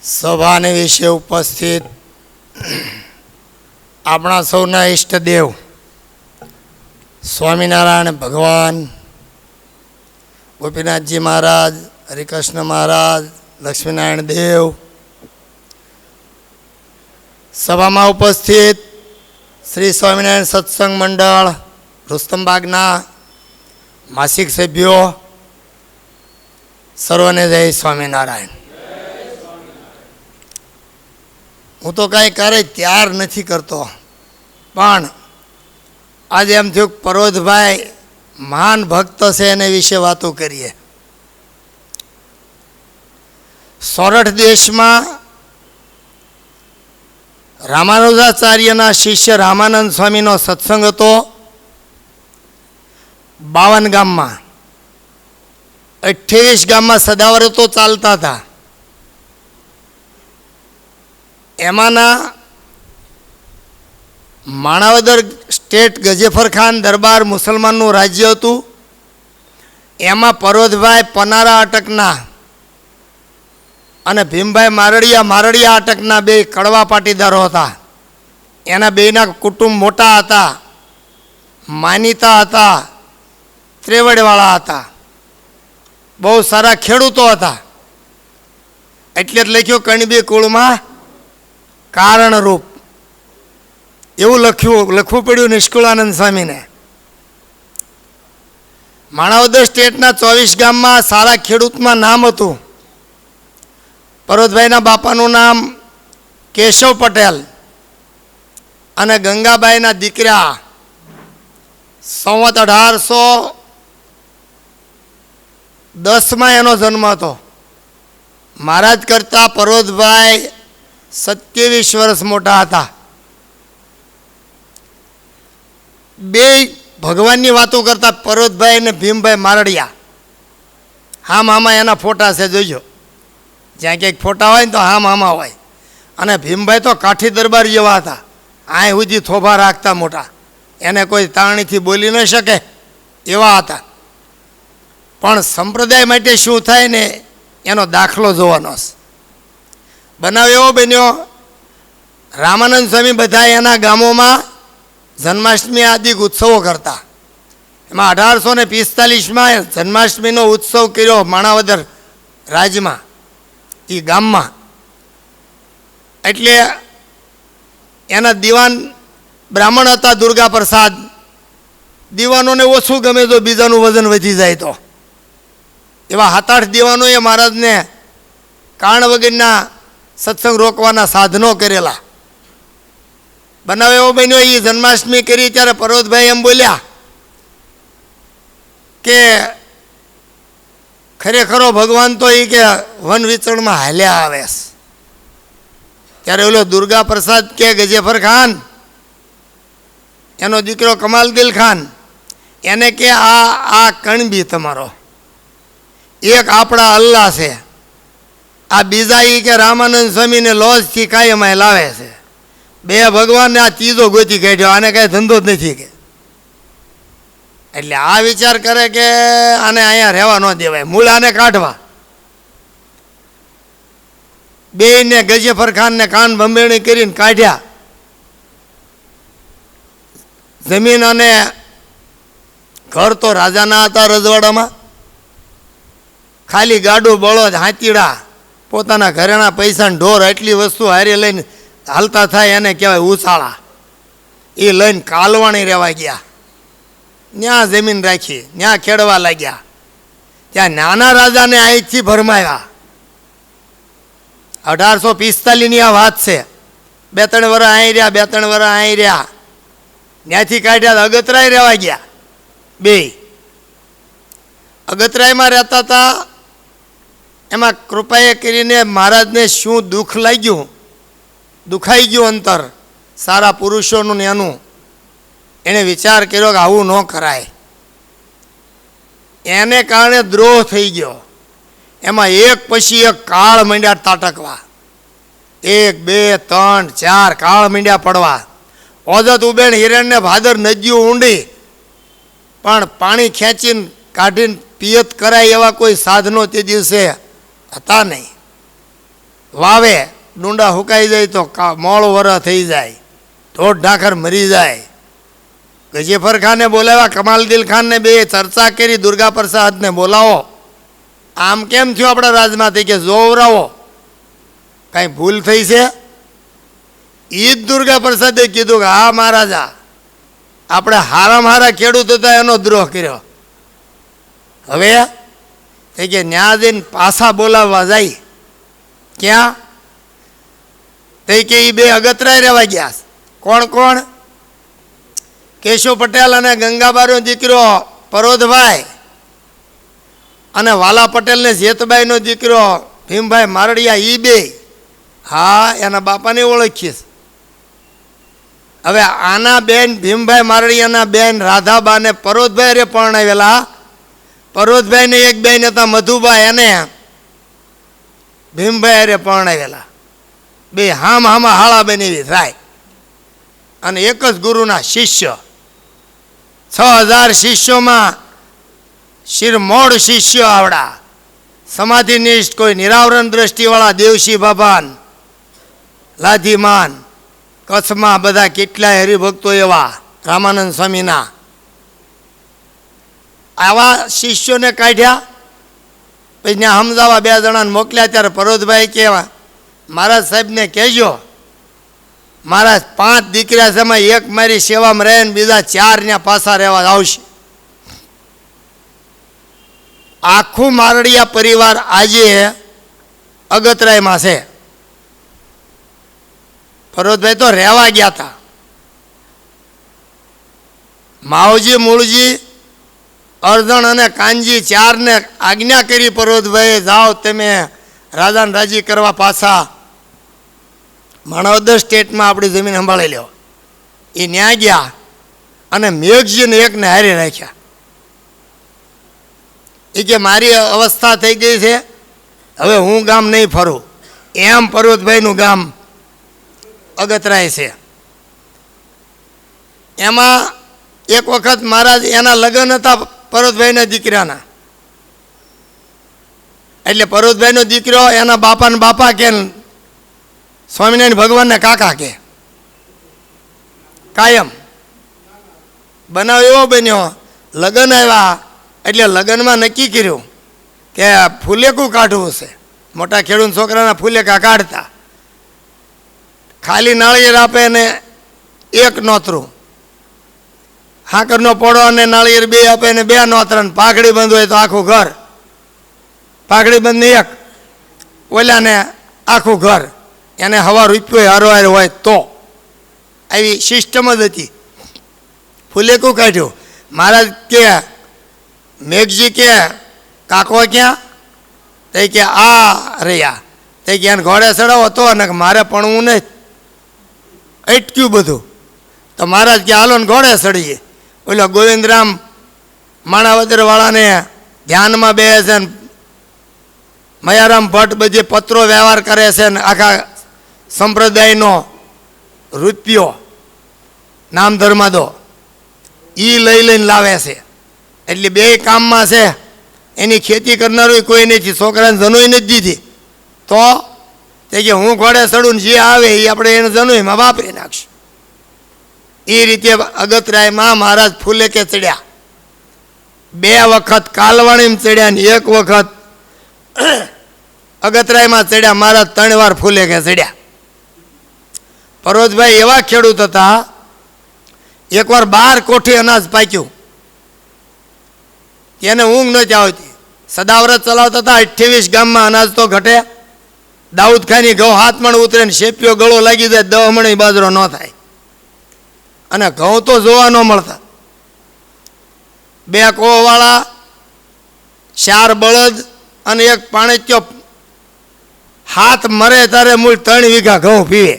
સભાને વિશે ઉપસ્થિત આપણા સૌના ઈષ્ટદેવ સ્વામિનારાયણ ભગવાન, ગોપીનાથજી મહારાજ, હરિકૃષ્ણ મહારાજ, લક્ષ્મીનારાયણ દેવ, સભામાં ઉપસ્થિત શ્રી સ્વામિનારાયણ સત્સંગ મંડળ રુસ્તમબાગના માસિક સભ્યો, સર્વને જય સ્વામિનારાયણ. હું તો કાંઈ ક્યારેય ત્યાર નથી કરતો, પણ આજે એમ થયું પરોધભાઈ મહાન ભક્ત છે એને વિશે વાતો કરીએ. સોરઠ દેશમાં રામાનુજાચાર્યના શિષ્ય રામાનંદ સ્વામીનો સત્સંગ હતો 52 ગામમાં. 28 ગામમાં સદાવ્રતો ચાલતા હતા. એમાંના માણાવદર સ્ટેટ ગજેફર ખાન દરબાર મુસલમાનનું રાજ્ય હતું. એમાં પરોધભાઈ પનારા અટકના અને ભીમભાઈ મારડિયા અટકના બે કડવા પાટીદારો હતા. એના બેના કુટુંબ મોટા હતા, માનીતા હતા, ત્રેવડવાળા હતા, બહુ સારા ખેડૂતો હતા. એટલે જ લખ્યું કણબી કુળમાં કારણરૂપ, એવું લખવું પડ્યું નિષ્કુળાનંદ સ્વામીને. માણાવદર સ્ટેટના 24 ગામમાં સારા ખેડૂતમાં નામ હતું. પરોધભાઈના બાપાનું નામ કેશવ પટેલ અને ગંગાબાઈના દીકરા. સંવત 1810માં એનો જન્મ હતો. મહારાજ કરતા પરોધભાઈ 27 વર્ષ મોટા હતા. બે ભગવાનની વાતો કરતા પરોધભાઈ અને ભીમભાઈ મારડિયા. હા મામા એના ફોટા છે, જોઈજો. જ્યાં ક્યાંક ફોટા હોય ને તો હા મામા હોય. અને ભીમભાઈ તો કાઠી દરબાર જેવા હતા. આ સુધી થોભા રાખતા મોટા, એને કોઈ તાણીથી બોલી ન શકે એવા હતા. પણ સંપ્રદાય માટે શું થાય ને એનો દાખલો જોવાનો છે. બનાવ એવો બન્યો, રામાનંદ સ્વામી બધા એના ગામોમાં જન્માષ્ટમી આદિ ઉત્સવો કરતા. એમાં 1845માં જન્માષ્ટમીનો ઉત્સવ કર્યો માણાવદર રાજમાં, એ ગામમાં. એટલે એના દીવાન બ્રાહ્મણ હતા દુર્ગા પ્રસાદ. દીવાનોને ઓછું ગમે તો બીજાનું વજન વધી જાય તો એવા 7-8 દીવાનોએ મહારાજને કારણ વગરના સત્સંગ રોકવાના સાધનો કરેલા. બનાવ એવો બન્યો, એ જન્માષ્ટમી કરી ત્યારે પરોધભાઈ એમ બોલ્યા કે ખરેખરો ભગવાન તો એ કે વન વિચરણમાં હાલ્યા આવે. ત્યારે ઓલો દુર્ગા પ્રસાદ કે ગજેફર ખાન, એનો દીકરો કમાલદિલ ખાન, એને કે આ કણબી તમારો, એક આપણા અલ્લાહ છે, આ બીજા એ કે રામાનંદ સ્વામીને લોજથી કાયમ લાવે છે. બે ભગવાનને આ ત્રીજો ગોતી કાઢ્યો, આને કાંઈ ધંધો જ નથી કે. એટલે આ વિચાર કરે કે આને અહીંયા રહેવા ન દેવાય, મૂળ આને કાઢવા. બેને ગજેફર ખાનને કાન બંબેણી કરીને કાઢ્યા. જમીન અને ઘર તો રાજાના હતા રજવાડામાં. ખાલી ગાડું, બળદ, હાથીડા, પોતાના ઘરેણા પૈસા ને ઢોર, એટલી વસ્તુ હારે લઈને હાલતા થાય એને કહેવાય ઉચાળા. એ લઈને કાલવાણી રહેવા ગયા. ત્યાં જમીન રાખી, ત્યાં ખેડવા લાગ્યા. ત્યાં નાના રાજાને અહીંથી ભરમાયા. 1845ની આ વાત છે. 2-3 વર્ષ અહીં રહ્યા, 2-3 વર્ષ અહીં રહ્યા. ત્યાંથી કાઢ્યા અગતરાય રહેવા ગયા. બે અગતરાયમાં રહેતા હતા. એમાં કૃપાએ કરીને મહારાજને શું દુઃખ લાગ્યું, દુખાઈ ગયું અંતર સારા પુરુષોનું ને એનું. એણે વિચાર કર્યો કે આવું ન કરાય. એને કારણે દ્રોહ થઈ ગયો. એમાં એક પછી એક કાળ માંડ્યા તાટકવા. 1, 2, 3, 4 કાળ માંડ્યા પડવા. ઓજત ઉબેણ હિરણને ભાદર નદીઓ ઊંડી, પણ પાણી ખેંચીને કાઢીને પિયત કરાય એવા કોઈ સાધનો તે દિવસે હતા નહીં. વાવે ડુંડા હુકાઈ જાય તો મોળ વરસ થઈ જાય, ઢોઢ ઢાખર મરી જાય. ગજેફર ખાનને બોલાવ્યા, કમાલદિલ ખાનને, બે ચર્ચા કરી, દુર્ગા પ્રસાદને બોલાવો. આમ કેમ થયું આપણા રાજમાંથી કે જોવરાવો, કાંઈ ભૂલ થઈ છે? એ જ દુર્ગા પ્રસાદે કીધું કે હા મહારાજા, આપણે હારામાં હારા ખેડૂત હતા એનો દ્રોહ કર્યો. હવે તે કે ન્યા જઈને પાછા બોલાવવા જાય. ક્યાં? તે કે એ બે અગતરાય રહેવા ગયા. કોણ કોણ? કેશવ પટેલ અને ગંગાબાનો દીકરો પરોધભાઈ, અને વાલા પટેલને જેતબાઈનો દીકરો ભીમભાઈ મારડિયા, એ બે. હા, એના બાપાને ઓળખીશ. હવે આના બેન ભીમભાઈ મારડિયાના બેન રાધાબાને પરોધભાઈ રે પરણાવેલા. પરોધભાઈને એક બેન હતા મધુભાઈ, એને ભીમભાઈ રે પરણાવેલા. બે હામાં હાળા બનેવી થાય, અને એક જ ગુરુના શિષ્ય. 6000 શિષ્યોમાં શિરમોડ શિષ્ય આવડા, સમાધિનિષ્ઠ, કોઈ નિરાવરણ દ્રષ્ટિવાળા, દેવશી બાબાન, લાધીમાન, કચ્છમાં બધા કેટલાય હરિભક્તો એવા, રામાનંદ સ્વામીના. આવા શિષ્યોને કાઢ્યા. પછી ત્યાં સમજાવવા 2 જણાને મોકલ્યા. ત્યારે પરોધભાઈ કહેવા, મહારાજ સાહેબને કહેજો, મારા 5 દીકરા છે, એમાં એક મારી સેવામાં રહે ને બીજા 4 ત્યાં પાછા રહેવા આવશે. આખું મારડિયા પરિવાર આજે અગતરાયમાં છે. પરોધભાઈ તો રહેવા ગયા હતા. માવજી, મૂળજી, અર્જણ અને કાનજી 4ને આજ્ઞા કરી પરોધભાઈએ, જાઓ તમે રાજાને રાજી કરવા પાછા માણાવદર સ્ટેટમાં આપણી જમીન સંભાળી લ્યો. એ ન્યા ગયા અને મેઘજીને એકને હારે રાખ્યા. એ કે મારી અવસ્થા થઈ ગઈ છે, હવે હું ગામ નહીં ફરું. એમ પર્વતભાઈનું ગામ અગતરાય છે. એમાં એક વખત મહારાજ, એના લગ્ન હતા પર્વતભાઈના દીકરાના. એટલે પર્વતભાઈનો દીકરો એના બાપાને બાપા કે, સ્વામિનારાયણ ભગવાનને કાકા કે. કાયમ બનાવ એવો બન્યો, લગ્ન આવ્યા એટલે લગ્નમાં નક્કી કર્યું કે ફૂલેકું કાઢવું છે. મોટા ખેડૂત છોકરાના ફૂલેકા કાઢતા, ખાલી નાળિયેર આપે ને 1 નોતરું, હાકરનો પોળો અને નાળિયેર 2 આપે ને 2 નોતરા, પાઘડી બંધ હોય તો આખું ઘર, પાઘડી બંધ ને 1, ઓલાને આખું ઘર, એને હવા રૂપિયો હરવાર હોય તો. આવી સિસ્ટમ જ હતી. ફૂલેકું કાઢ્યું. મહારાજ કે, મેઘજી કે કાકો ક્યાં? તે કે આ રહ્યા. તે કે એને ઘોડે ચડાવો તો, ને મારે પણવું નહીં. અટક્યું બધું. તો મહારાજ કે હાલો ને ઘોડે ચડીએ. ઓલો ગોવિંદરામ માણાવદરવાળાને ધ્યાનમાં બે છે ને મયારામ ભટ્ટ બધી પત્રો વ્યવહાર કરે છે ને આખા સંપ્રદાયનો રૂપિયો નામ ધર્માદો એ લઈને લાવે છે. એટલે 2 કામમાં છે. એની ખેતી કરનારું કોઈ નથી, છોકરાને જનોઈ નથી દીધી. તો તે કે હું ઘોડે ચડું, જે આવે એ આપણે એને જનોઈમાં વાપરી નાખશું. એ રીતે અગતરાયમાં મહારાજ ફૂલેકે ચડ્યા. 2 વખત કાલવાણીમાં ચડ્યા ને 1 વખત અગતરાયમાં ચડ્યા. મહારાજ 3 વાર ફૂલેકે ચડ્યા. પર્વતભાઈ એવા ખેડૂત હતા, એકવાર 12 કોઠી અનાજ પાક્યું, એને ઊંઘ નથી આવતી. સદાવ્રત ચલાવતા હતા. 28 ગામમાં અનાજ તો ઘટે. દાઉદ ખાની ઘઉં 7 મણ ઉતરે ને શેપીઓ ગળો લાગી જાય, 10 મણ બાજરો ન થાય. અને ઘઉં તો જોવા ન મળતા. 2 કોવાળા, 4 બળદ અને 1 પાણીચ્યો. હાથ મરે ત્યારે મૂળ 3 વીઘા ઘઉં પીવે.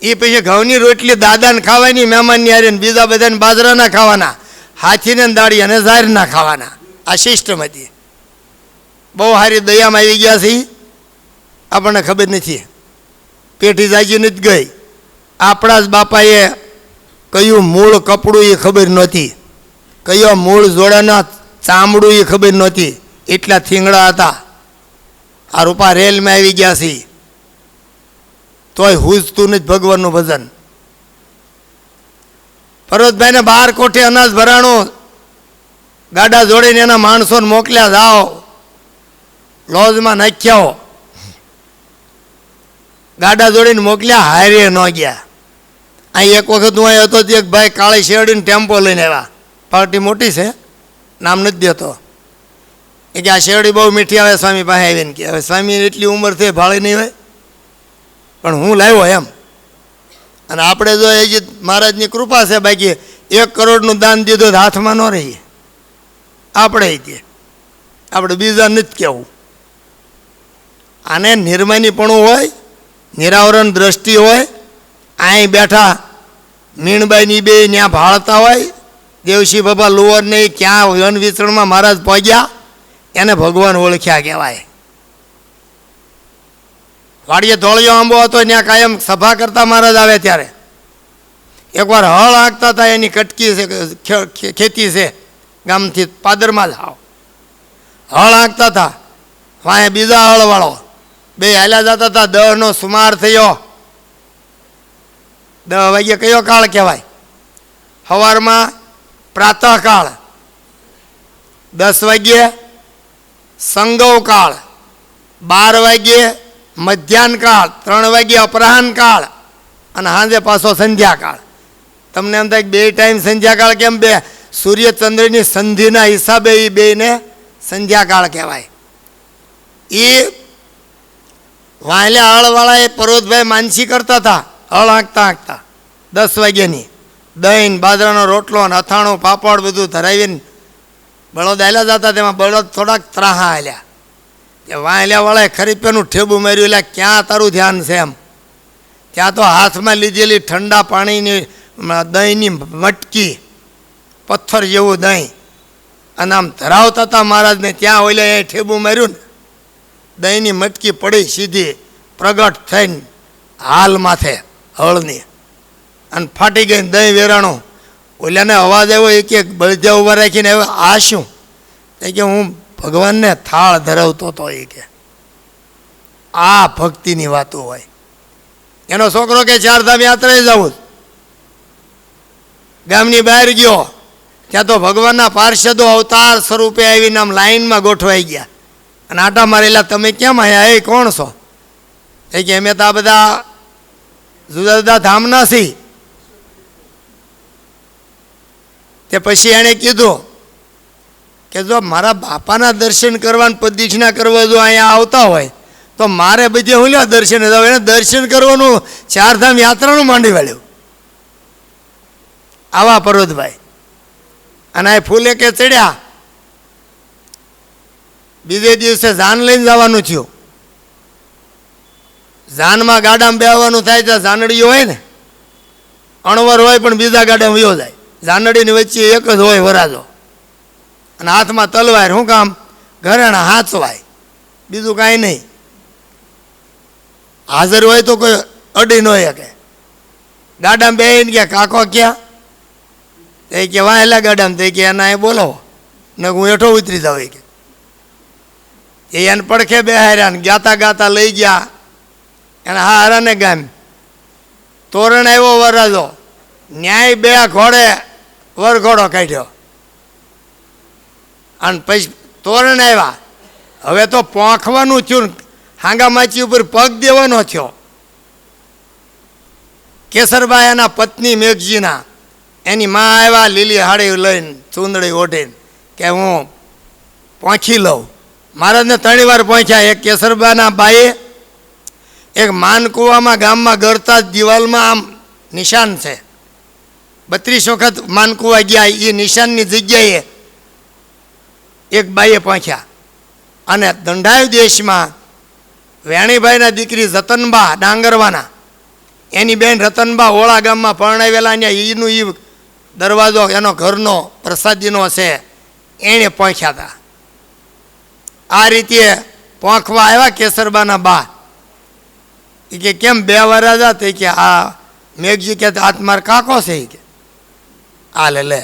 એ પછી ઘઉંની રોટલી દાદાને ખાવાની, મહેમાનની હારે, બીજા બધાને બાજરાના ખાવાના, હાથીને દાળી અને ઝારના ખાવાના. આ સિસ્ટમ હતી. બહુ સારી દયામાં આવી ગયા છે. આપણને ખબર નથી, પેઢી જાગી નથી ગઈ. આપણા જ બાપાએ કયું મૂળ કપડું એ ખબર નહોતી, કયો મૂળ જોડાના ચામડું એ ખબર નહોતી. એટલા થીંગડા હતા. આ રૂપા રેલમાં આવી ગયા છીએ તોય હુજતું નથી ભગવાનનું ભજન. પર્વતભાઈને 12 કોઠે અનાજ ભરાણું, ગાડા જોડીને એના માણસોને મોકલ્યા, જાઓ લોજમાં નાખ્યાઓ. ગાડા જોડીને મોકલ્યા, હારે ન ગયા. અહીં એક વખત હું અહીં હતો તો એક ભાઈ કાળી શેરડીને ટેમ્પો લઈને આવ્યા. પાર્ટી મોટી છે, નામ નથી દેતો. એ કે આ શેરડી બહુ મીઠી આવે સ્વામી પાસે આવીને કે હવે સ્વામી એટલી ઉંમર થઈ ભાળી નહીં હોય પણ હું લાવ્યો એમ. અને આપણે જો એ જે મહારાજની કૃપા છે, બાકી 1 કરોડનું દાન દીધું તો હાથમાં ન રહીએ આપણે તે. આપણે બીજા નથી કહેવું. આને નિર્માનીપણું હોય, નિરાવરણ દ્રષ્ટિ હોય. અહીં બેઠા મીણબાઈની બે ત્યાં ભાળતા હોય, દેવશી બાબા લુવર નહીં ક્યાં વન વિચરણમાં મહારાજ પહોંચ્યા, એને ભગવાન ઓળખ્યા કહેવાય. વાડીએ ધોળિયો આંબો હતો, ત્યાં કાયમ સભા કરતા મહારાજ આવે ત્યારે એકવાર હળ હાંકતા હતા, એની કટકી છે, ખેતી છે, ગામથી પાદરમાં જ આવ હળ હાંકતા હતા. વાંહે બીજા હળવાળો બે હાલ્યા જતા હતા. 10નો સુમાર થયો. 10 વાગ્યે કયો કાળ કહેવાય? સવારમાં પ્રાતઃકાળ. 10 વાગ્યે સંગવ કાળ. 12 વાગ્યે મધ્યાહન કાળ. 3 વાગ્યે અપરાહન કાળ. અને સાંજે પાછો સંધ્યાકાળ. તમને એમ થાય કે 2 ટાઈમ સંધ્યાકાળ કેમ? બે સૂર્ય ચંદ્રની સંધિના હિસાબે એ બેને સંધ્યાકાળ કહેવાય. એ વાયલા હળવાળા એ પર્વતભાઈ માનસી કરતા હતા, હળ હાંકતા હાંકતા 10 વાગ્યાની. દહીં બાજરાનો રોટલો અને અથાણું પાપડ બધું ધરાવીને બળદ હાલ્યા જતા. તેમાં બળદ થોડાક ત્રાહા હાલ્યા. તે વાયલા વાળાએ ખરીપેનું ઠેબું માર્યું. એટલે ક્યાં તારું ધ્યાન છે એમ? ત્યાં તો હાથમાં લીધેલી ઠંડા પાણીની દહીંની મટકી, પથ્થર જેવું દહીં, અને આમ ધરાવતા હતા મહારાજને. ત્યાં ઓલે એ ઠેબું માર્યું ને, દહીંની મટકી પડી સીધી પ્રગટ થઈને હાલ માથે હળની, અને ફાટી ગઈ. દહીં વેરાણું. ઓલાને અવાજ આવ્યો, એ કે બળદિયા ઊભા રાખીને આવ્યો, આ શું? એ કે હું ભગવાનને થાળ ધરાવતો હતો. એ કે આ ભક્તિની વાતો હોય. એનો છોકરો કે 4 ધામ યાત્રાએ જવું, ગામની બહાર ગયો. ત્યાં તો ભગવાનના પાર્ષદો અવતાર સ્વરૂપે આવીને આમ લાઈનમાં ગોઠવાઈ ગયા અને આટા મારેલા. તમે કેમ આવ્યા? એ કોણ છો? એ કે અમે તો આ બધા જુદા જુદા ધામના છીએ. તે પછી એણે કીધું કે જો મારા બાપાના દર્શન કરવાના પદદક્ષિણા કરવા જો અહીંયા આવતા હોય તો મારે બધે હું લ્યો દર્શન જાવ. એને દર્શન કરવાનું 4 ધામ યાત્રાનું માંડી વાળ્યું. આવા પર્વતભાઈ. અને આ ફૂલે કે ચડ્યા. બીજે દિવસે જાન લઈને જવાનું થયું. જાનમાં ગાડામાં બેસવાનું થાય તો જાનડીઓ હોય ને, અણવર હોય પણ બીજા ગાડામાં વયો જાય. જાનડીની વચ્ચે એક જ હોય વરાજો, અને હાથમાં તલવાર. શું કામ? ઘરેણા હાંચવાય, બીજું કાંઈ નહીં. હાજર હોય તો કોઈ અડી ન શકે. ગાડામાં બેસીને ગયા, કાકો ક્યાં? એ કે વાહેલા ગાડામાં. તે કે એના એ બોલાવો ને હું હેઠો ઉતરી જાઉં. કે એને પડખે બેહાર્યા ને ગાતા ગાતા લઈ ગયા એના હારાને ગામ. તોરણ આવ્યો વરાજો, ન્યાય 2 ઘોડે વરઘોડો કાઢ્યો. અને પછી તોરણ આવ્યા. હવે તો પોંખવાનું થયું, હાંગા માચી ઉપર પગ દેવાનો થયો. કેસરબાઈ એના પત્ની મેઘજીના, એની માં આવ્યા લીલી હાડી લઈને, ચૂંદડી ઓઢીને કે હું પહોંચી લઉં. મહારાજને 3 વાર પહોંચ્યા. એક કેસરબાના બાઈએ એક માનકુવામાં ગામમાં ગરતા દિવાલમાં આમ નિશાન છે. 32 વખત માનકુવા ગયા. એ નિશાનની જગ્યાએ એક બાઈએ પહોંચ્યા. અને દંડાયુ દેશમાં વેણીભાઈના દીકરી જતનબા ડાંગરવાના, એની બેન રતનબા હોળા ગામમાં પરણાવેલા. અહીંયા એનું એ દરવાજો એનો ઘરનો પ્રસાદીનો છે, એણે પહોંચ્યા હતા. આ રીતે પહોંચવા આવ્યા કેસરબાના બા. એ કે કેમ 2 વાર હતા? તે કે આ મેઘજી કે આત્માર કાકો છે. એ કે આ લે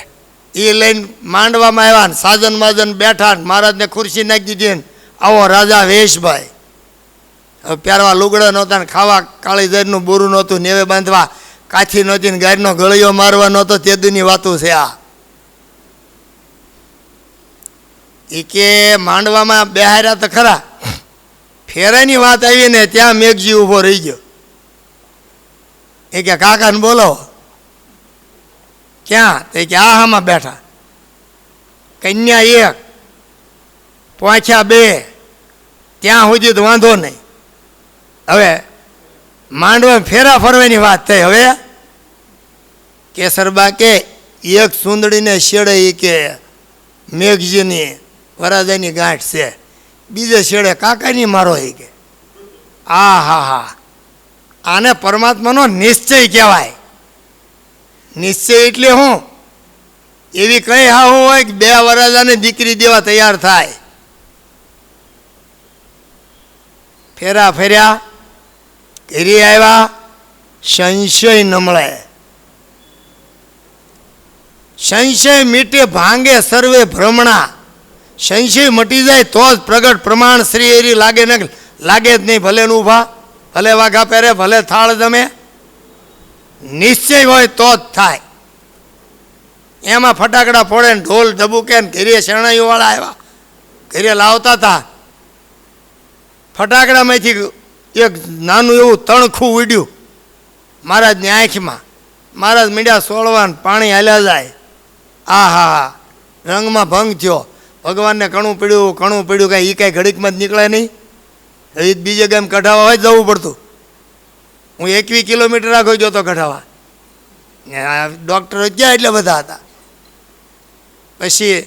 એ લઈને માંડવામાં આવ્યા. સાજન માજન બેઠા, મહારાજને ખુરશી નાખી દીધી. આવો રાજા વેશભાઈ હવે પહેરવા લુગડા નહોતા ને ખાવા કાળી ઝેરનું બોરું નહોતું, નેવે બાંધવા કાછી નહોતી ને ગાયનો ગળિયો મારવા નહોતો. તે દુની વાતું છે આ. એ કે માંડવામાં બેહાર્યા તો ખરા, ફેરાની વાત આવી ને ત્યાં મેઘજી ઊભો રહી ગયો. એ કે કાકાને બોલો. ક્યાં? તે કે આ હામાં બેઠા. કન્યા 1 પહોંચ્યા 2, ત્યાં સુધી તો વાંધો નહીં. હવે માંડવા ફેરા ફરવાની વાત થઈ. હવે કેસરબા કે એક સુંદડીને છેડે એ કે મેઘજીની વરાજાની ગાંઠ છે, બીજે છેડે કાકાની મારો એ કે આ હા હા, આને પરમાત્માનો નિશ્ચય કહેવાય. નિશ્ચય એટલે શું? એવી કઈ હા હોય કે 2 વરાજાને દીકરી દેવા તૈયાર થાય. ફેરા ફેર્યા, ઘેરી આવ્યા, સંશય નમળે. સંશય મીટે ભાંગે સર્વે ભ્રમણા. સંશય મટી જાય તો જ પ્રગટ પ્રમાણ શ્રી એરી લાગે ને લાગે જ નહીં. ભલે ઊભા, ભલે વાઘા પહેરે, ભલે થાળ જમે, નિશ્ચય હોય તો જ થાય. એમાં ફટાકડા ફોડે ને ઢોલ ધબુકે ને ઘેરે શરણાઈઓવાળા આવ્યા, ઘેરે લાવતા હતા. ફટાકડામાંથી એક નાનું એવું તણખું ઉડ્યું મહારાજની આંખમાં. મહારાજ મીંડ્યા સોળવાન, પાણી હાલ્યા જાય. આ હા હા, રંગમાં ભંગ થયો. ભગવાનને કણું પીડ્યું કાંઈ એ કાંઈ ઘડીકમાં જ નીકળે નહીં. એ બીજે ગામ કઢાવા હોય જવું પડતું. હું 21 કિલોમીટર આગળ ગયો તો કઢાવા. ડૉક્ટરો ક્યાં એટલે બધા હતા. પછી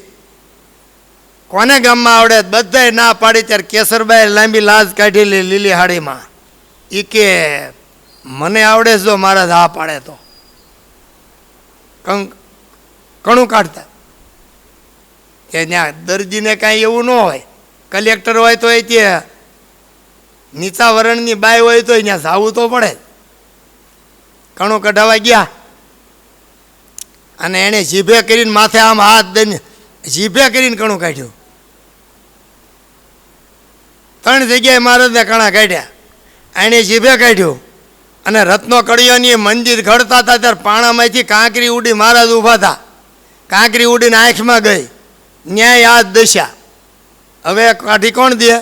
કોને ગામમાં આવડે? બધાય ના પાડી. ત્યારે કેસરબાઈ લાંબી લાજ કાઢી લીલી હાડીમાં. એ કે મને આવડે જો મહારાજ હા પાડે તો. કણું કાઢતા કે ત્યાં દરજીને કાંઈ એવું ન હોય. કલેક્ટર હોય તો એ કે નીચા વરણની બાઈ હોય તો ત્યાં જવું તો પડે. કણું કઢાવા ગયા અને એણે જીભે કરીને માથે આમ હાથ દઈને જીભે કરીને કણું કાઢ્યું. 3 જગ્યાએ મહારાજને કણા કાઢ્યા. એણે જીભે કાઢ્યું અને રત્નો કડીઓની મંદિર ઘડતા હતા ત્યારે પાણામાંથી કાંકરી ઉડી મહારાજ ઊભા હતા. કાંકરી ઉડીને આંખમાં ગઈ. ન્યાય આ દશા. હવે કાઢી કોણ દે?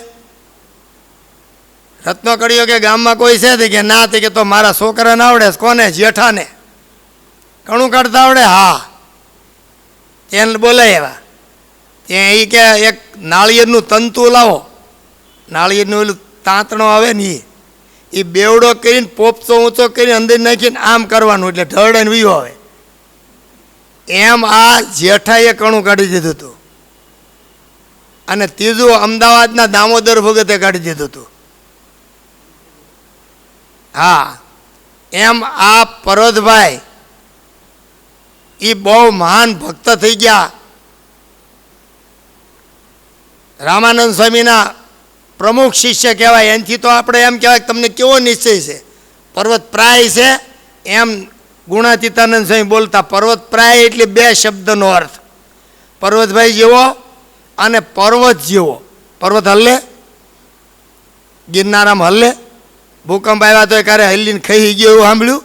રત્નો કડીઓ કે ગામમાં કોઈ છે? કે ના. તે કે તો મારા છોકરાને આવડે. કોને? જેઠાને. કણું કાઢતા આવડે? હા. તેને બોલાવ્યા. ત્યાં એ કે એક નાળિયેરનું તંતુ લાવો. નાળિયેરનું ઓલું તાંતણો આવે ને એ બેવડો કરીને પોપચો ઊંચો કરીને અંદર નાખીને આમ કરવાનું એટલે ઢળે વીયો આવે. એમ આ જેઠાએ કણું કાઢી દીધું હતું. અને ત્રીજું અમદાવાદના દામોદર ભગતે કાઢી દીધું હતું. હા, એમ આ પરોતભાઈ એ બહુ મહાન ભક્ત થઈ ગયા. રામાનંદ સ્વામીના પ્રમુખ શિષ્ય કહેવાય. એનાથી તો આપણે એમ કહેવાય કે તમને કેવો નિશ્ચય છે. પર્વત પ્રાય છે એમ ગુણાતીતાનંદ સ્વામી બોલતા. પર્વત પ્રાય એટલે 2 શબ્દનો અર્થ. પર્વતભાઈ જેવો અને પર્વત જેવો. પર્વત હલ્લે, ગિરનારામ હલ્લે. ભૂકંપ આવ્યા તો ક્યારે હલ્લીને ખાઈ ગયો એવું સાંભળ્યું?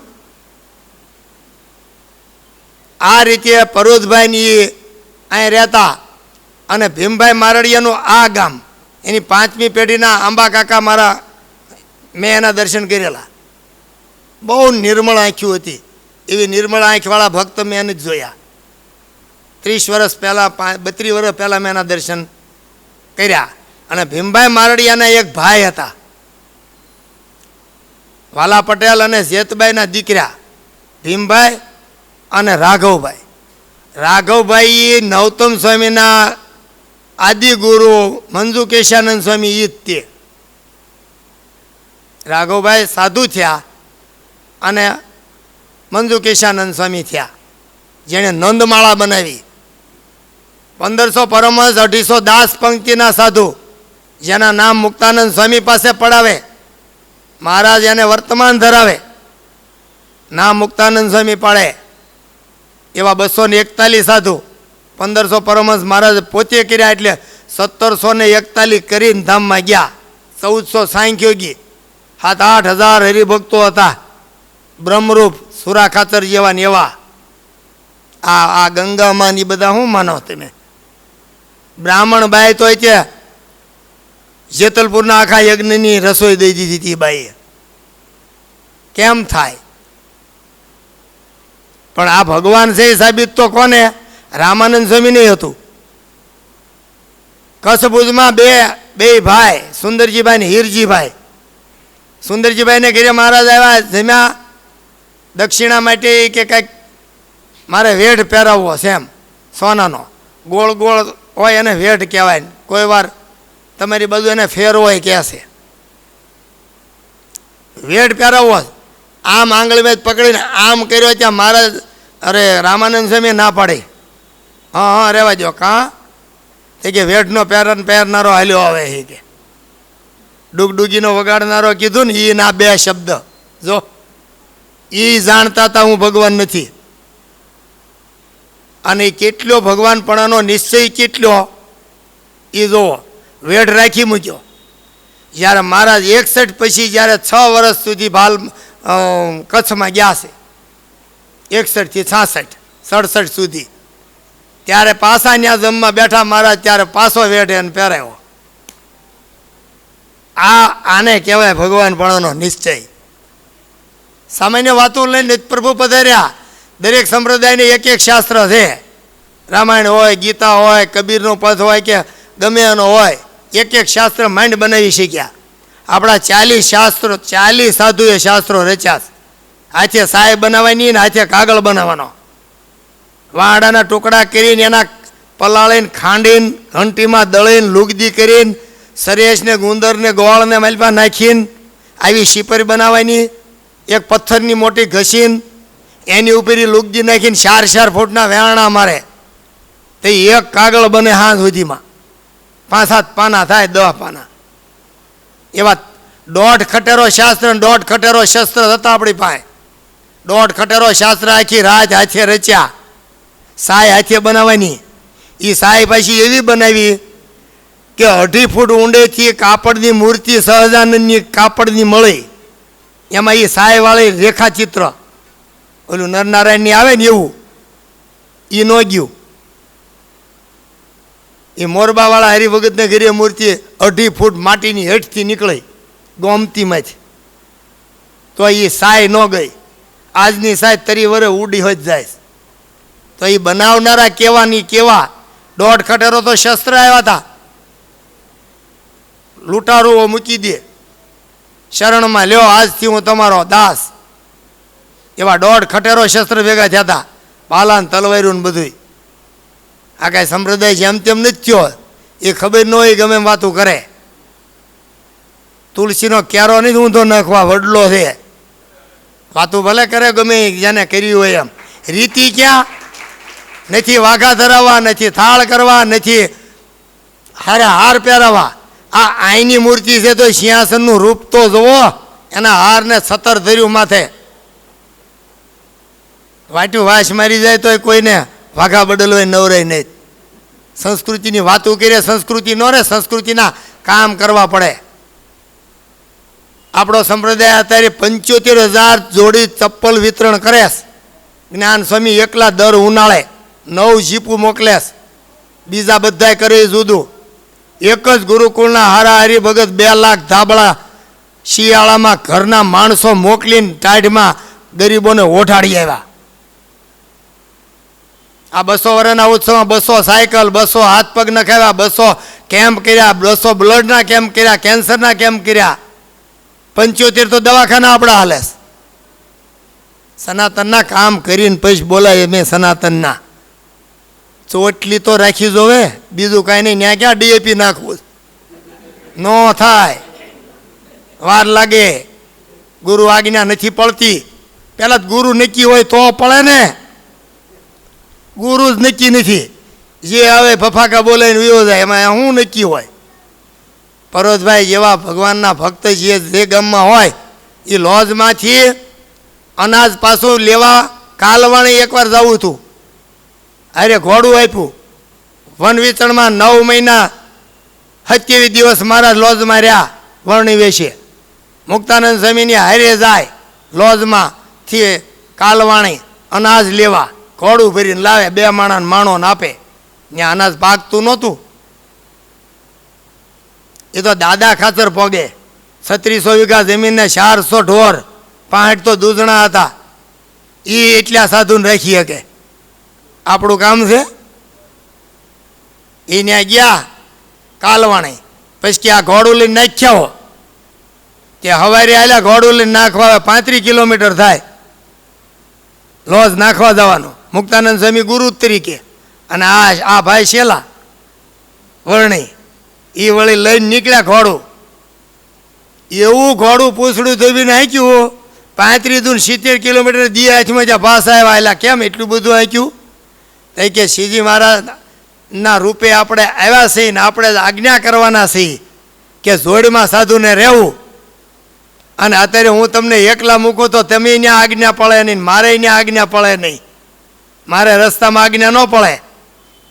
આ રીતે પર્વતભાઈની અહીં રહેતા. અને ભીમભાઈ મારડિયાનું આ ગામ, એની 5મી પેઢીના આંબા કાકા મારા, મેં એના દર્શન કરેલા. બહુ નિર્મળ આંખ્યું હતી. એવી નિર્મળ આંખવાળા ભક્ત મેં એને જ જોયા. 30 વર્ષ પહેલાં 32 વર્ષ પહેલાં મેં એના દર્શન કર્યા. અને ભીમભાઈ મારડિયાના એક ભાઈ હતા, વાલા પટેલ અને જેતબાઈના દીકરા ભીમભાઈ અને રાઘવભાઈ. રાઘવભાઈ નવતમ સ્વામીના આદિગુરુ મંજુકેશાનંદ સ્વામી એ જ તે. રાઘવભાઈ સાધુ થયા અને મંજુકેશાનંદ સ્વામી થયા, જેણે નંદમાળા બનાવી. 1500 પરમહંસ, 250 દાસ પંક્તિના સાધુ, જેના નામ મુક્તાનંદ સ્વામી પાસે પડાવે. મહારાજ એને વર્તમાન ધરાવે, નામ મુક્તાનંદ સ્વામી પાડે. એવા 241 સાધુ, 1500 પરમહંસ મહારાજ પોતે કર્યા. એટલે 1741 કરીને ધામમાં ગયા. 1400 સાંખ્યોગી 7-8 હજાર હરિભક્તો હતા, બ્રહ્મરૂપ સુરા ખાતર જેવા ને એવા. આ ગંગામાં ની બધા શું માનો તમે? બ્રાહ્મણ બાઈ તો છે જેતલપુરના આખા યજ્ઞની રસોઈ દઈ દીધી હતી બાઈએ. કેમ થાય? પણ આ ભગવાન છે એ સાબિત તો કોને? રામાનંદ સ્વામી નહીં હતું. કચ્છભુજમાં બે ભાઈ સુંદરજીભાઈ ને હીરજીભાઈ. સુંદરજીભાઈને ઘરે મહારાજ આવ્યા, જમ્યા, દક્ષિણા માટે કે કંઈક મારે વેઢ પહેરાવવો છે એમ, સોનાનો ગોળ ગોળ હોય એને વેઢ કહેવાય. કોઈ વાર તમારી બાજુ એને ફેર હોય કહેશે. વેઢ પહેરાવવો, આમ આંગળીમાં પકડીને આમ કર્યો ત્યાં મહારાજ અરે રામાનંદ સ્વામી ના પાડી. હા રહેવા દો. કાં? તે કે વેઢનો પહેરનારો હાલ્યો આવે એ કે ડુગડુગીનો વગાડનારો કીધું ને એ ના બે શબ્દ જો એ જાણતા હતા હું ભગવાન નથી. અને કેટલો ભગવાનપણાનો નિશ્ચય કેટલો એ જુઓ. વેઢ રાખી મૂક્યો. જ્યારે મહારાજ 61 પછી જ્યારે 6 વર્ષ સુધી ભાલ કચ્છમાં ગયા છે, 61 થી 66, 67 સુધી, ત્યારે પાછા ત્યાં જમવા બેઠા મહારાજ, ત્યારે પાછો વેઢ એને પહેરાયો. આને કહેવાય ભગવાનપણાનો નિશ્ચય. સામાન્ય વાતો લઈને પ્રભુ પધાર્યા. દરેક સંપ્રદાયને એક શાસ્ત્ર છે. રામાયણ હોય, ગીતા હોય, કબીરનો પથ હોય કે ગમે એનો હોય, એક શાસ્ત્ર માંડ બનાવી શક્યા. આપણા 40 શાસ્ત્રો, 40 સાધુએ શાસ્ત્રો રચ્યા. હાથે સાય બનાવવાની ને હાથે કાગળ બનાવવાનો. વાડાના ટુકડા કરીને એના પલાળીને ખાંડીને ઘંટીમાં દળીને લુગદી કરીને સરેશને ગુંદરને ગોળને માલપા નાખીને આવી શીપરી બનાવવાની. એક પથ્થરની મોટી ઘસીને એની ઉપર લુગદી નાખીને 4-4 ફૂટના વેરણા મારે તો એક કાગળ બને હાથ સુધીમાં. 5-7 પાના થાય, 10 પાના. એવા 1.5 ખટેરો શાસ્ત્ર, 1.5 ખટેરો શસ્ત્ર હતા આપણી પાસે. 1.5 ખટેરો શાસ્ત્ર આખી રાત હાથે રચ્યા. સાય હાથે બનાવવાની. એ સાય પાછી એવી બનાવી કે 2.5 ફૂટ ઊંડેથી કાપડની મૂર્તિ સહજાનંદની કાપડની મળી. એમાં એ સાયવાળી રેખાચિત્ર ઓલું નરનારાયણની આવે ને એવું એ ન ગયું. એ મોરબાવાળા હરિભગતને ઘરે મૂર્તિ 2.5 ફૂટ માટીની હેઠથી નીકળી ગોમતીમાંથી, તો એ સાય ન ગઈ. આજની સાય 30 વર્ષ ઉડી હોય જ જાય. તો એ બનાવનારા કેવાની કેવા. 1.5 ખટેરો તો શસ્ત્ર આવ્યા હતા. લૂંટારુઓ મૂકી દે શરણમાં, લ્યો આજથી હું તમારો દાસ. એવા 1.5 ખટેરો શસ્ત્ર ભેગા થયા હતા. પાલાન તલવાર્યું ને બધું. આ કાંઈ સંપ્રદાય જેમ તેમ નથી થયો. એ ખબર ન હોય ગમે એમ વાતું કરે. તુલસીનો ક્યારો નહીં ઊંધો નાખવા, વડલો છે. વાતું ભલે કરે ગમે જેને કર્યું હોય એમ. રીતિ ક્યાં? નથી વાઘા ધરાવવા, નથી થાળ કરવા, નથી હાર પહેરાવા. આ આઈની મૂર્તિ છે તો સિંહાસનનું રૂપ તો જુઓ. એના હારને 17 ધર્યું માથે. વાટ્યું વાસ મારી જાય તો કોઈને વાઘા બદલવાય નવરાય નહીં. સંસ્કૃતિની વાતો કરીએ, સંસ્કૃતિ નો રે, સંસ્કૃતિના કામ કરવા પડે. આપણો સંપ્રદાય અત્યારે 75,000 જોડી ચપ્પલ વિતરણ કરે. જ્ઞાન સ્વામી એકલા દર ઉનાળે 9 જીપું મોકલે. બીજા બધાય કરે જુદું. એક જ ગુરુકુળના હારા હરિભગત 2 લાખ ધાબળા શિયાળામાં ઘરના માણસો મોકલીને ટાઢમાં ગરીબોને ઓઢાડી આવ્યા. આ 200 વર્ષના ઉત્સવમાં 200 સાયકલ, 200 હાથ પગ નખાવ્યા, 200 કેમ્પ કર્યા, 200 બ્લડના કેમ્પ કર્યા, કેન્સરના કેમ્પ કર્યા. 75 તો દવાખાના આપણા હાલે. સનાતનના કામ કરીને પછી બોલાય મેં સનાતનના. ચોટલી તો રાખી જોવે, બીજું કાંઈ નહીં. ત્યાં ક્યાં ડીએપી નાખવું? ન થાય, વાર લાગે. ગુરુ આજ્ઞા નથી પડતી. પહેલાં ગુરુ નક્કી હોય તો પડે ને. ગુરુ જ નક્કી નથી. જે આવે ફફાકા બોલાઈને વિયો જાય, એમાં શું નક્કી હોય? પરોતભાઈ જેવા ભગવાનના ભક્ત જે ગામમાં હોય એ લોજમાંથી અનાજ પાછું લેવા કાલવાણી એકવાર જવું હતું. અરે ઘોડું આપ્યું. વન વિચરણમાં 9 મહિના 27 દિવસ મારા લોજમાં રહ્યા. વર્ણી વેશે મુક્તાનંદ સ્વામીની હારે જાય લોજમાં થી કાલવાણી અનાજ લેવા, ઘોડું ભરીને લાવે, 2 માણાને માણોને આપે. ત્યાં અનાજ પાકતું નહોતું, એ તો દાદા ખાતર પોગે. 3600 વીઘા જમીનને 400 ઢોર, 65 તો દૂધણા હતા. એ એટલા સાધુને રાખી શકે. આપણું કામ છે. એ ત્યાં ગયા કાલવાણી, પછી કે આ ઘોડું લઈને નાખ્યા હો. તે હવારે આલ્યા ઘોડું લઈને નાખવા 35 કિલોમીટર થાય લોજ નાખવા જવાનું. મુક્તાનંદ સ્વામી ગુરુ તરીકે, અને આ ભાઈ શેલા વર્ણી, એ વળી લઈને નીકળ્યા ઘોડું. એવું ઘોડું પૂછડું ધોબીને હાંક્યું 35 દૂર 70 કિલોમીટર દી હાથમાં જ્યાં પાછા આવ્યા. એટલે કેમ એટલું બધું હાંક્યું? તો કે શ્રીજી મહારાજના રૂપે આપણે આવ્યા છીએ ને આપણે આજ્ઞા કરવાના છીએ કે જોડમાં સાધુને રહેવું. અને અત્યારે હું તમને એકલા મૂકું તો તમે ત્યાં આજ્ઞા પડે નહીં, મારે ત્યાં આજ્ઞા પડે નહીં, મારે રસ્તામાં આજ્ઞા ન પડે.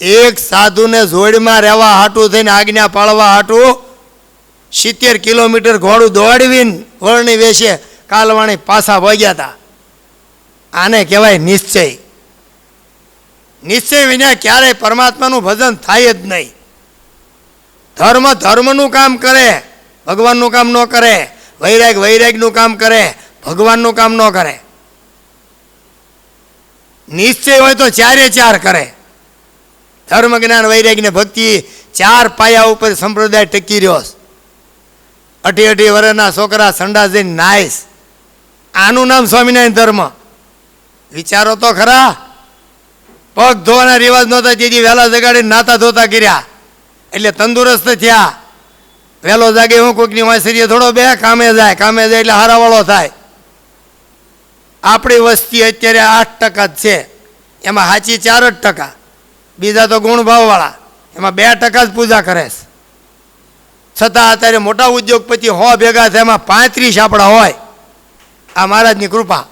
એક સાધુને જોડમાં રહેવા હાટું થઈને આજ્ઞા પાળવા હાટું 70 કિલોમીટર ઘોડું દોડવીને વળણી વેશે કાલવાણી પાછા વગ્યા હતા. આને કહેવાય નિશ્ચય. નિશ્ચય વિના ક્યારેય પરમાત્માનું ભજન થાય જ નહીં. ધર્મ ધર્મનું કામ કરે, ભગવાનનું કામ ન કરે. વૈરાગ વૈરાગનું કામ કરે, ભગવાનનું કામ ન કરે. નિશ્ચય હોય તો 4 કરે. ધર્મ જ્ઞાન વૈરાગ ને ભક્તિ 4 પાયા ઉપર સંપ્રદાય ટકી રહ્યો. 18 વર્ષના છોકરા સંડાસ જઈને નાઈસ, આનું નામ સ્વામિનારાયણ ધર્મ. વિચારો તો ખરા. પગ ધોવાના રિવાજ નહોતા, તેથી વહેલા જગાડીને નાતા ધોતા કર્યા એટલે તંદુરસ્ત થયા. વહેલો જાગે હું કોઈકની વાંસરીએ થોડો બે કામે જાય એટલે હારાવાળો થાય. આપણી વસ્તી અત્યારે 8% જ છે, એમાં સાચી 4%, બીજા તો ગુણભાવવાળા, એમાં 2% જ પૂજા કરે છે. છતાં અત્યારે મોટા ઉદ્યોગપતિ 100 ભેગા થાય, એમાં 35 આપણા હોય. આ મહારાજની કૃપા,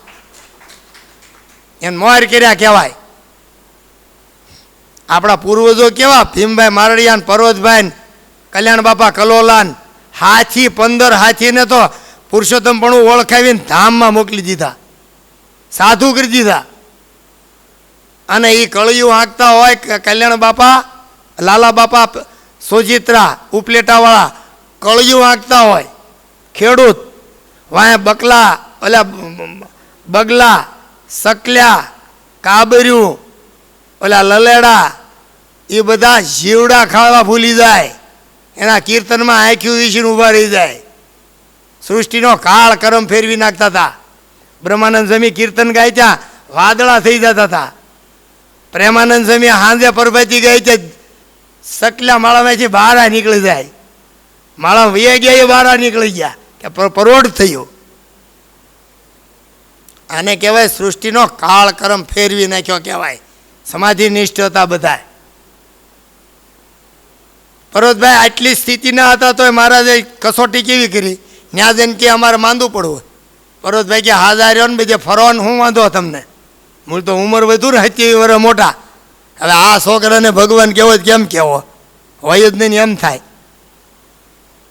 એને મોર કર્યા કહેવાય. આપણા પૂર્વજો કેવા, ભીમભાઈ મારડિયા, પર્વતભાઈ, કલ્યાણ બાપા કલોલાન, હાથી 15 હાથીને તો પુરુષોત્તમપણું ઓળખાવીને ધામમાં મોકલી દીધા, સાધુ કરી દીધા. અને એ કળિયું હાંકતા હોય કલ્યાણ બાપા, લાલા બાપા, સોજિત્રા ઉપલેટાવાળા કળિયું હાંકતા હોય. ખેડૂત વાંહે બકલા, ઓલા બગલા, સકલ્યા, કાબર્યું, ઓલા લલેડા, એ બધા જીવડા ખાવા ભૂલી જાય. એના કીર્તનમાં આંખ્યું વીસીને ઊભા રહી જાય. સૃષ્ટિનો કાળ કરમ ફેરવી નાખતા હતા. બ્રહ્માનંદ સ્વામી કીર્તન ગાય ત્યાં વાદળા થઈ જતા હતા. પ્રેમાનંદ સ્વામી હાંજે પરબતી ગાય છે, સકલા માળામાંથી બહાર નીકળી જાય. માળા વૈયા ગયા, એ બહાર નીકળી ગયા કે પરોઢ થયું. આને કહેવાય સૃષ્ટિનો કાળ કરમ ફેરવી નાખ્યો કહેવાય. સમાધિ નિષ્ઠ હતા બધા. પર્વતભાઈ આટલી સ્થિતિ ના હતા તો મહારાજે કસોટી કેવી કરી? ન્યા જઈને કે અમારે માંદું પડવું. પર્વતભાઈ કે હાજર રહ્યો ને બીજે ફરવાનું શું વાંધો તમને? મૂળ તો ઉંમર વધુ ને 70 વર્ષ મોટા. હવે આ છોકરાને ભગવાન કેવો કેમ કેવો હોય જ નહીં એમ થાય.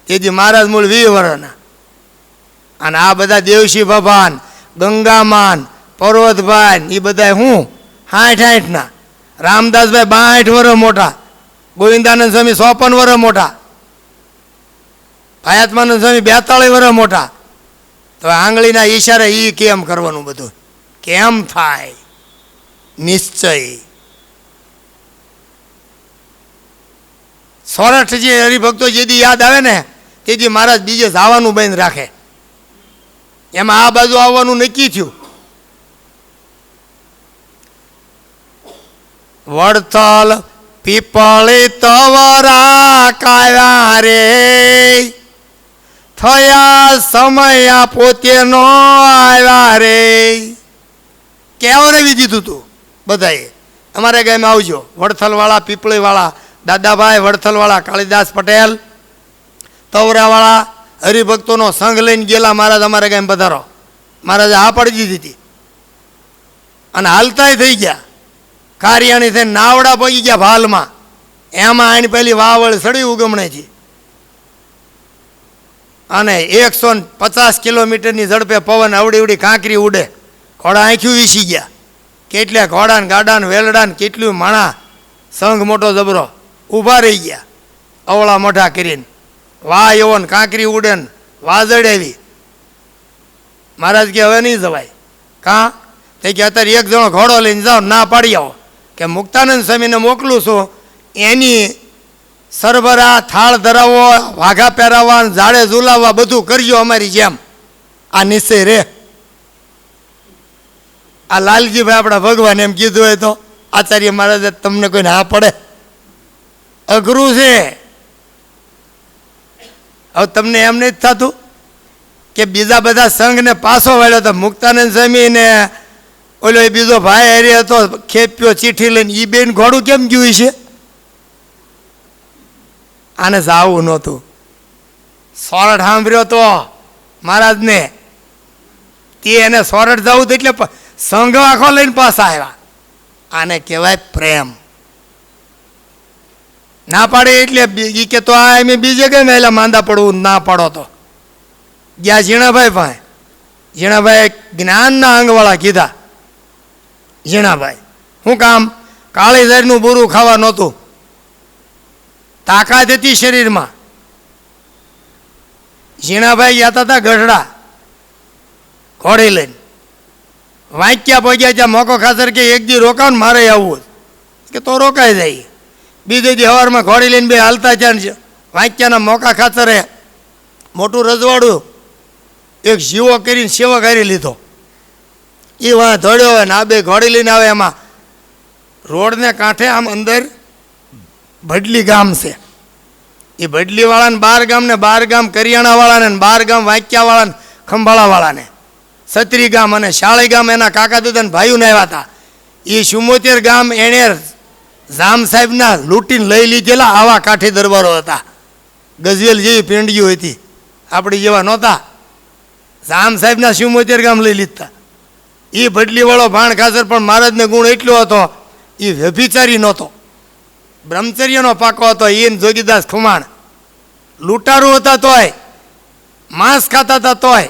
તેથી મહારાજ મૂળ 20 વર્ષના. અને આ બધા દેવશી ભગવાન, ગંગામાન, પર્વતભાઈ એ બધા હું 60-60ના. રામદાસભાઈ 62 વર્ષ મોટા. ગોવિંદાનંદ સ્વામી 54 વર્ષ મોટા. ભાયાત્માનંદ સ્વામી 42 વર્ષ મોટા. તો આંગળીના ઈશારે એ કેમ કરવાનું? બધું કેમ થાય? નિશ્ચય. સોરઠજી હરિભક્તો જેથી યાદ આવે ને તેથી મહારાજ બીજે જવાનું બંધ રાખે. એમાં આ બાજુ આવવાનું નક્કી થયું. વડથલ પીપળી તવરા કાવ્યા રે, થયા સમયા પોતે નો આવ્યા રે. કેવરાવી દીધું તું બધાએ, અમારે ગામમાં આવજો. વડથલવાળા, પીપળીવાળા, દાદાભાઈ વડથલવાળા, કાળીદાસ પટેલ, તવરાવાળા હરિભક્તોનો સંઘ લઈને ગયેલા. મહારાજ અમારે ગામ પધારો. મહારાજે હા પાડી દીધી હતી અને હાલતાય થઈ ગયા. કારિયાણી થઈને નાવડા પગી ગયા ભાલમાં. એમાં આની પેલી વાવળ સડી ઉગમણેથી. અને 150 કિલોમીટરની ઝડપે પવન અવડી અવડી કાંકરી ઉડે, ઘોડા આંખ્યું વીસી ગયા, કેટલા ઘોડા ને ગાડા ને વેલડા ને કેટલું માણા સંઘ મોટો જબરો ઊભા રહી ગયા અવળા મોઢા કરીને, વાહ એવો ને કાંકરી ઉડે ને વાજડ આવી. મહારાજ કે હવે નહીં જવાય. કાં? તે કે અત્યારે એક જણો ઘોડો લઈને જાઓ, ના પાડી આવો કે મુક્તાનંદ સ્વામીને મોકલું છું, એની સરભરા થાળ ધરાવો, વાઘા પહેરાવવા, ઝાડે ઝુલાવવા બધું કરજો અમારી જેમ. આ નિશ્ચય રે. આ લાલજીભાઈ આપણા ભગવાન એમ કીધું હોય તો આચાર્ય મહારાજે તમને કોઈને હા પડે? અઘરું છે. હવે તમને એમ નથી થતું કે બીજા બધા સંઘને પાછો વાળ્યો તો મુક્તાનંદ સ્વામી ને ઓલો એ બીજો ભાઈ હારે હતો ખેપ્યો ચીઠી લઈને, એ બેન ઘોડું કેમ ગયું છે? આને જાવું નહોતું. સોરઠ સાંભળ્યો તો મહારાજને, તે એને સોરઠ જવું હતું એટલે સંઘ આખો લઈને પાછા આવ્યા. આને કહેવાય પ્રેમ. ના પાડે એટલે એ કે તો આ એમ બીજે કઈ એટલે માંદા પડવું ના પાડો તો ગયા ઝીણાભાઈ પાસે. ઝીણાભાઈ જ્ઞાનના અંગવાળા કીધા. ઝીણાભાઈ શું કામ? કાળી ઝારનું બુરું ખાવા નહોતું, તાકાત હતી શરીરમાં. ઝીણાભાઈ ગયા હતા ગઢડા ઘોડી લઈને, વાંચ્યા પહોંચ્યા ત્યાં મોકો ખાતર કે એક દી રોકાવ ને મારે આવવું કે તો રોકાઈ જાય. બીજે દી સવારમાં ઘોડી લઈને બે હાલતા છે. વાંચ્યાના મોકા ખાતરે મોટું રજવાડું એક જીવો કરીને સેવા કરી લીધો. એ વાં ધોડ્યો હોય ને આ બે ઘોડી લઈને આવે. એમાં રોડને કાંઠે આમ અંદર ભડલી ગામ છે. એ ભડલીવાળાને 12 ગામ ને 12 ગામ કરિયાણાવાળાને, 12 ગામ વાંક્યાવાળાને, ખંભાળાવાળાને, સત્રી ગામ અને શાળી ગામ એના કાકા દાદાને ભાઈઓને આવ્યા હતા. એ 74 ગામ એણે જામ સાહેબના લૂંટીને લઈ લીધેલા આવા કાઠી દરબારો હતા. ગઝવેલ જેવી પેંડીઓ હતી, આપણી જેવા નહોતા. જામ સાહેબના 74 ગામ લઈ લીધા. એ ભડલીવાળો ભાણ ખાસર પણ મહારાજને ગુણ એટલો હતો, એ વ્યભિચારી નહોતો, બ્રહ્મચર્યનો પાકો હતો. એને જોગીદાસ ખુમાણ લૂંટારું હતા તોય, માંસ ખાતા હતા તોય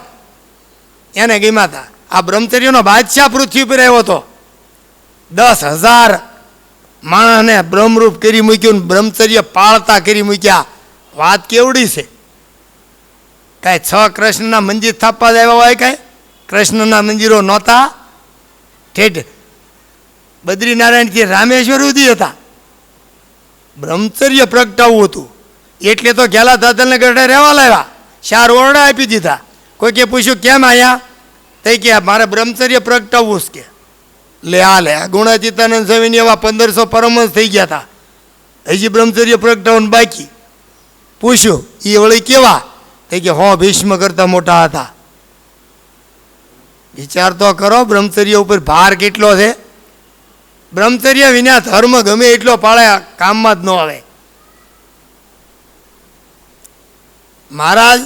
એને ગમ્યા હતા. આ બ્રહ્મચર્યનો બાદશાહ પૃથ્વી પર આવ્યો હતો. 10,000 માણસને બ્રહ્મરૂપ કરી મૂક્યું, બ્રહ્મચર્ય પાળતા કરી મૂક્યા. વાત કેવડી છે? કાંઈ 6 કૃષ્ણના મંદિર સ્થાપવા જ આવ્યા હોય? કાંઈ કૃષ્ણના મંદિરો નહોતા? ઠેઠ બદ્રીનારાયણથી રામેશ્વર સુધી હતા. બ્રહ્મચર્ય પ્રગટાવવું હતું એટલે તો ઘેલા દાદલને ગઢે રહેવા લાવ્યા, 4 ઓરડા આપી દીધા. કોઈ કે પૂછ્યું કેમ આવ્યા? તે કે મારે બ્રહ્મચર્ય પ્રગટાવવું છે. કે લે આ લે ગુણાતીતાનંદ સ્વામીની એવા 1500 પરમહંસ થઈ ગયા હતા, હજી બ્રહ્મચર્ય પ્રગટાવવાનું બાકી. પૂછ્યું એ વળી કેવા? તે કે ભીષ્મ કરતા મોટા હતા. વિચાર તો કરો બ્રહ્મચર્ય ઉપર ભાર કેટલો છે. બ્રહ્મચર્ય વિના ધર્મ ગમે એટલો પાળે કામમાં જ ન આવે. મહારાજ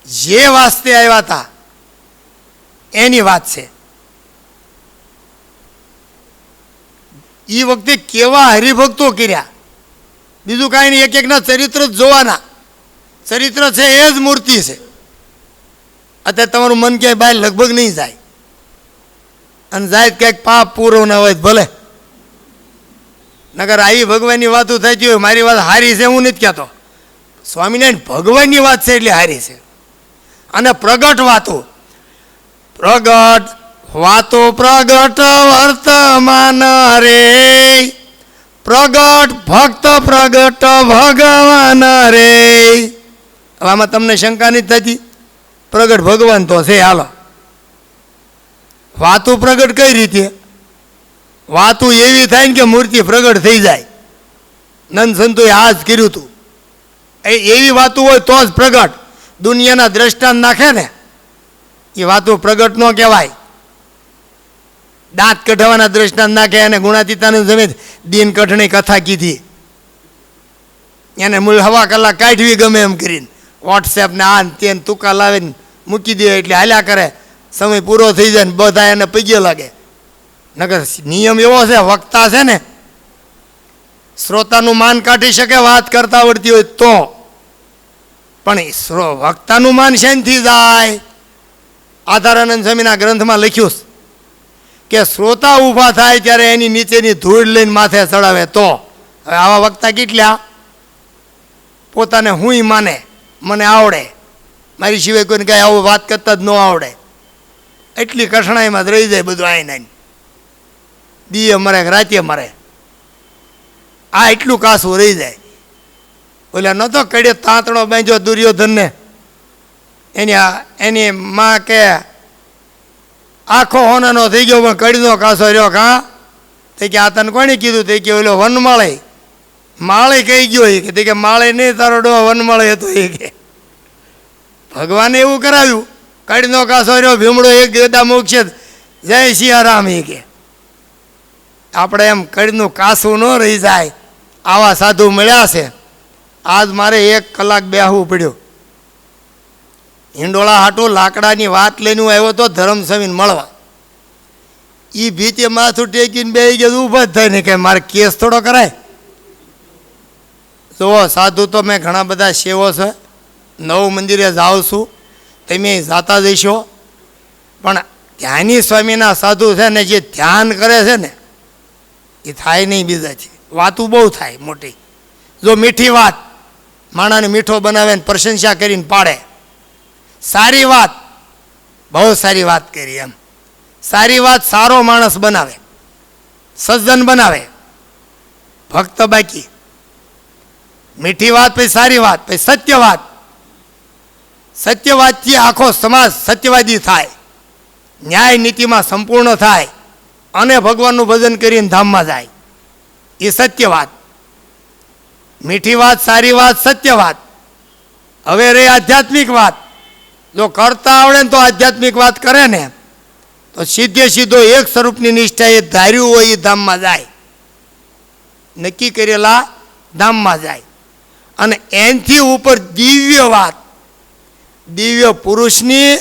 જે વાસ્તે આવ્યા હતા એની વાત છે. એ વખતે કેવા હરિભક્તો કર્યા, બીજું કાંઈ નહીં. એક એકના ચરિત્ર જ જોવાના. ચરિત્ર છે એ જ મૂર્તિ છે. અત્યારે તમારું મન ક્યાંય બહાર લગભગ નહીં જાય, અને જાય ક્યાંક પાપ પૂરો ના હોય ભલે. નગર આવી ભગવાનની વાતો થતી હોય. મારી વાત હારી છે હું નથી કહેતો, સ્વામિનારાયણ ભગવાનની વાત છે એટલે હારી છે. અને પ્રગટ વાતો, પ્રગટ વાતો પ્રગટ વર્તમાન રે, પ્રગટ ભક્ત પ્રગટ ભગવાન રે. હવે આમાં તમને શંકા નથી થતી? પ્રગટ ભગવાન તો છે. હાલો વાતું પ્રગટ કઈ રીતે? વાતું એવી થાય ને કે મૂર્તિ પ્રગટ થઈ જાય. નંદ સંતોએ આ જ કર્યું હતું. એવી વાતું હોય તો જ પ્રગટ. દુનિયાના દ્રષ્ટાંત નાખે ને એ વાતું પ્રગટ ન કહેવાય. દાંત કઢાવવાના દ્રષ્ટાંત નાખે. અને ગુણાતીતાનંદ સ્વામી દીન કઠણી કથા કીધી, એને મૂળ હવા કલાક કાઢવી ગમે એમ કરીને વોટ્સએપ ને આ તેને તુકા લાવીને મૂકી દે એટલે હાલ્યા કરે. સમય પૂરો થઈ જાય ને બધા એને પગે લાગે. નકર નિયમ એવો છે, વક્તા છે ને શ્રોતાનું માન કાઢી શકે વાત કરતા આવડતી હોય તો, પણ વક્તાનું માન શાંતિ જાય. આધારાનંદ સ્વામીના ગ્રંથમાં લખ્યું કે શ્રોતા ઊભા થાય ત્યારે એની નીચેની ધૂળ લઈને માથે ચડાવે તો. હવે આવા વક્તા કેટલા પોતાને હુંય માને, મને આવડે, મારી સિવાય કોઈને કાંઈ આવું વાત કરતા જ ન આવડે, એટલી કઠણાઈમાં જ રહી જાય બધું આઈને દીએ મરે રાતે મરે, આ એટલું કાસું રહી જાય. ઓલા નહોતો કડે તાંતણો બાંધ્યો દુર્યોધનને, એની માં કે આખો હોનાનો થઈ ગયો પણ કડીનો કાસો રહ્યો. કાં તે કે આ તને કોણે કીધું? તે કે ઓલો વનમાળે માળે કહી ગયો એ કે માળે નહીં તારો ડો વનમાળે હતો એ કે. ભગવાને એવું કરાવ્યું, કડીનો કાસો રહ્યો, ભીમડો એક ગદા મોક્ષે, જય સિયારામ એ કે. આપણે એમ કડીનું કાસું ન રહી જાય. આવા સાધુ મળ્યા છે. આજ મારે 1 કલાક બેહવું પડ્યું. હિંડોળા હાટું લાકડાની વાત લઈને હું આવ્યો તો ધર્મસ્વામીને મળવા. એ ભીતે માથું ટેકીને બેસી ગયા, ઊભા જ થાય ને કે મારે કેસ થોડો કરાય. જુઓ સાધુ તો મેં ઘણા બધા સેવો છે, નવું મંદિરે જાઉં છું, તમે જાતા જઈશો. પણ ધ્યાની સ્વામીના સાધુ છે ને, જે ધ્યાન કરે છે ને એ થાય નહીં બીજાથી. વાતું બહુ થાય મોટી. જો મીઠી વાત માણાને મીઠો બનાવે ને પ્રશંસા કરીને પાડે, સારી વાત, બહુ સારી વાત કરી એમ, સારી વાત સારો માણસ બનાવે, સજ્જન બનાવે, ભક્ત બાકી. મીઠી વાત પછી સારી વાત પછી સત્ય વાત. સત્યવાદથી આખો સમાજ સત્યવાદી થાય, ન્યાય નીતિમાં સંપૂર્ણ થાય અને ભગવાનનું ભજન કરીને ધામમાં જાય. એ સત્ય વાત. મીઠી વાત, સારી વાત, સત્ય વાત. હવે રે આધ્યાત્મિક વાત. જો કરતા આવડે ને તો આધ્યાત્મિક વાત કરે ને તો સીધે સીધો એક સ્વરૂપની નિષ્ઠા એ ધાર્યું હોય એ ધામમાં જાય, નક્કી કરેલા ધામમાં જાય. અને એનથી ઉપર દિવ્ય વાત, દિવ્ય પુરુષની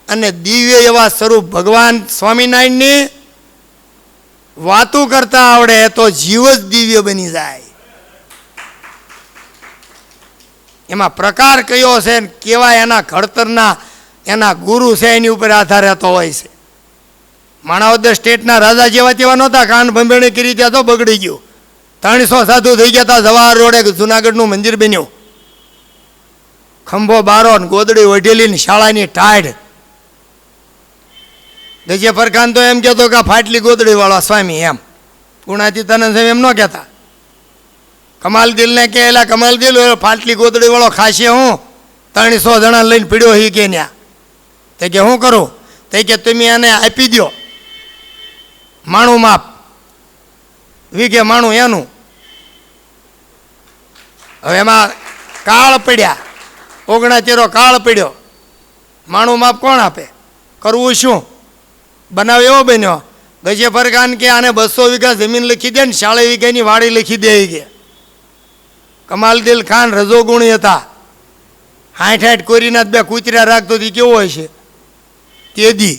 અને દિવ્ય એવા સ્વરૂપ ભગવાન સ્વામિનારાયણની વાતો કરતા આવડે તો જીવ જ દિવ્ય બની જાય. એમાં પ્રકાર કયો છે ને કેવા એના ઘડતરના એના ગુરુ છે એની ઉપર આધાર રહેતો હોય છે. માણાવદર સ્ટેટના રાજા જેવા તેવા નહોતા, કાન ભંભેણી કરી ત્યાં તો બગડી ગયું. 300 સાધુ થઈ ગયા હતા. જવાહર રોડે જુનાગઢનું મંદિર બન્યું, ખંભો બારો ને ગોદડી ઓઢેલી ને શાળાની ટાઢ. ગજે ફરખાન તો એમ કહેતો કે ફાટલી ગોદડી વાળો સ્વામી એમ. ગુણાતીતાનંદ એમ ન કહેતા. કમાલદિલને કે એલા કમાલદિલ ફાટલી ગોદડી વાળો ખાશે હું 300 જણા લઈને પીડ્યો હી કે ન્યા. તે કે શું કરું? તે કે તમે એને આપી દો માણું માપ, વીઘે માણું એનું. હવે એમાં કાળ પડ્યા, 69 કાળ પડ્યો. માણું માપ કોણ આપે? કરવું શું? બનાવ એવો બન્યો, ગજે ફરખાન કે આને 200 વીઘા જમીન લખી દે ને 40 વીઘાની વાડી લખી દે કે. કમાલદિલ ખાન રજોગુણી હતા, 60 કોરીના 2 કૂતરા રાખતો હતી, કેવો હોય છે તેદી.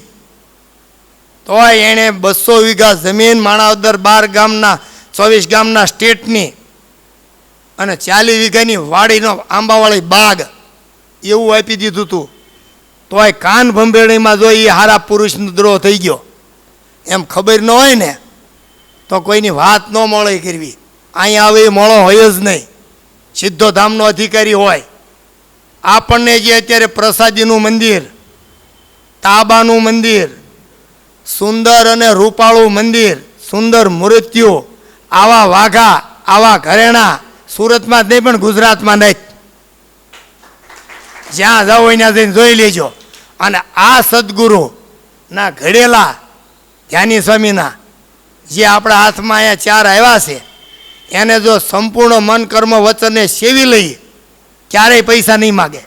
તોય એણે 200 વીઘા જમીન માણાવદર 12 ગામના 24 ગામના સ્ટેટની અને 40 વીઘાની વાડીનો આંબાવાળી બાગ એવું આપી દીધું હતું. તોય કાન ભંભેણીમાં જો એ હારા પુરુષનો દ્રોહ થઈ ગયો. એમ ખબર ન હોય ને તો કોઈની વાત ન મળે કરવી. અહીંયા આવે એ મળો હોય જ નહીં, સીધો ધામનો અધિકારી હોય. આપણને જે અત્યારે પ્રસાદીનું મંદિર, તાબાનું મંદિર, સુંદર અને રૂપાળું મંદિર, સુંદર મૂર્તિઓ, આવા વાઘા, આવા ઘરેણા સુરતમાં જ નહીં પણ ગુજરાતમાં નહીં. જ્યાં જાઓ ત્યાં જઈને જોઈ લેજો. અને આ સદગુરુના ઘડેલા ધ્યાની સ્વામીના જે આપણા હાથમાં અહીંયા 4 આવ્યા છે, એને જો સંપૂર્ણ મન કર્મ વચનને સેવી લઈએ, ક્યારેય પૈસા નહીં માગે,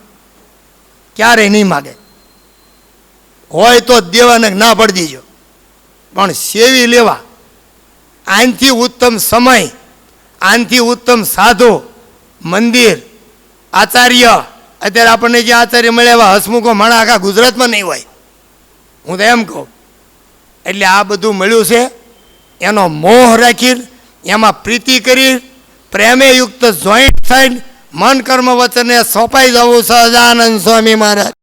ક્યારેય નહીં માગે. હોય તો દેવાને ના પડી દીજો, પણ સેવી લેવા. આનથી ઉત્તમ સમય, આનથી ઉત્તમ સાધુ, મંદિર, આચાર્ય, અત્યારે આપણને જે આચાર્ય મળ્યા એવા હસમુખો માણા આખા ગુજરાતમાં નહીં હોય, હું તો એમ કહું. એટલે આ બધું મળ્યું છે, એનો મોહ રાખી, એમાં પ્રીતિ કરી, પ્રેમે યુક્ત જોઈન્ટ થઈને મન કર્મ વચને સોંપાઈ જવું સહજાનંદ સ્વામી મહારાજ.